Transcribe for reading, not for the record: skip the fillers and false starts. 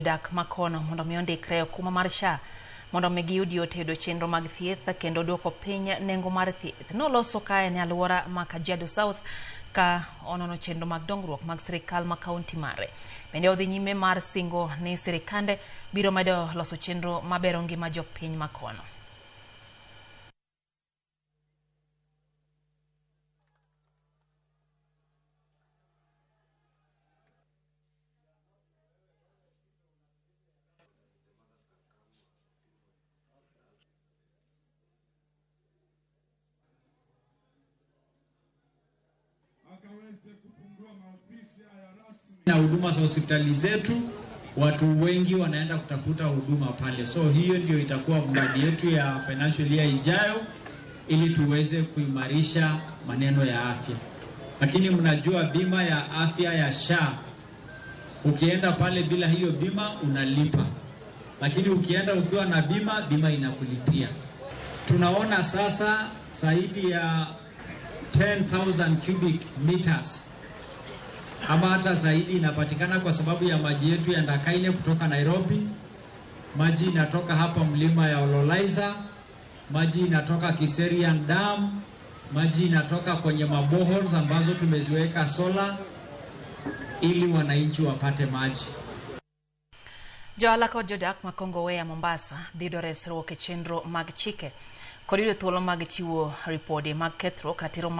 dak makono mondo mi ondikre kuma mar SHA mondo mi giyud yot e chenro mag thieth kendo duoko piny nengo mar thieth. Noloso kae ne alwora ma Kajiado South ka onono chenro mag dongruok mag sirikal ma kaunti mare. Bende odhi nyime mar singo ni sirikande biro medo loso chenro mabero ngima jopiny makono. Na huduma za hospitali zetu, watu wengi wanaenda kutafuta huduma pale. So hiyo ndio itakuwa mradi yetu ya financial year ijayo, ili tuweze kuimarisha maneno ya afya. Lakini mnajua bima ya afya ya SHA, ukienda pale bila hiyo bima unalipa. Lakini ukienda ukiwa na bima, bima inakulipia. Tunaona sasa zaidi ya 10,000 cubic meters ama hata zaidi inapatikana kwa sababu ya maji yetu ya Ndakaine kutoka Nairobi. Maji inatoka hapa mlima ya Ololaiza, maji inatoka Kiserian Dam, maji inatoka kwenye maboholes ambazo tumeziweka solar ili wananchi wapate maji. Joala kod jodak ma Kongowea Mombasa dhido resruok e chenro mag chike kod yudo thuolo mag chiwo ripode mag kethruok ratiro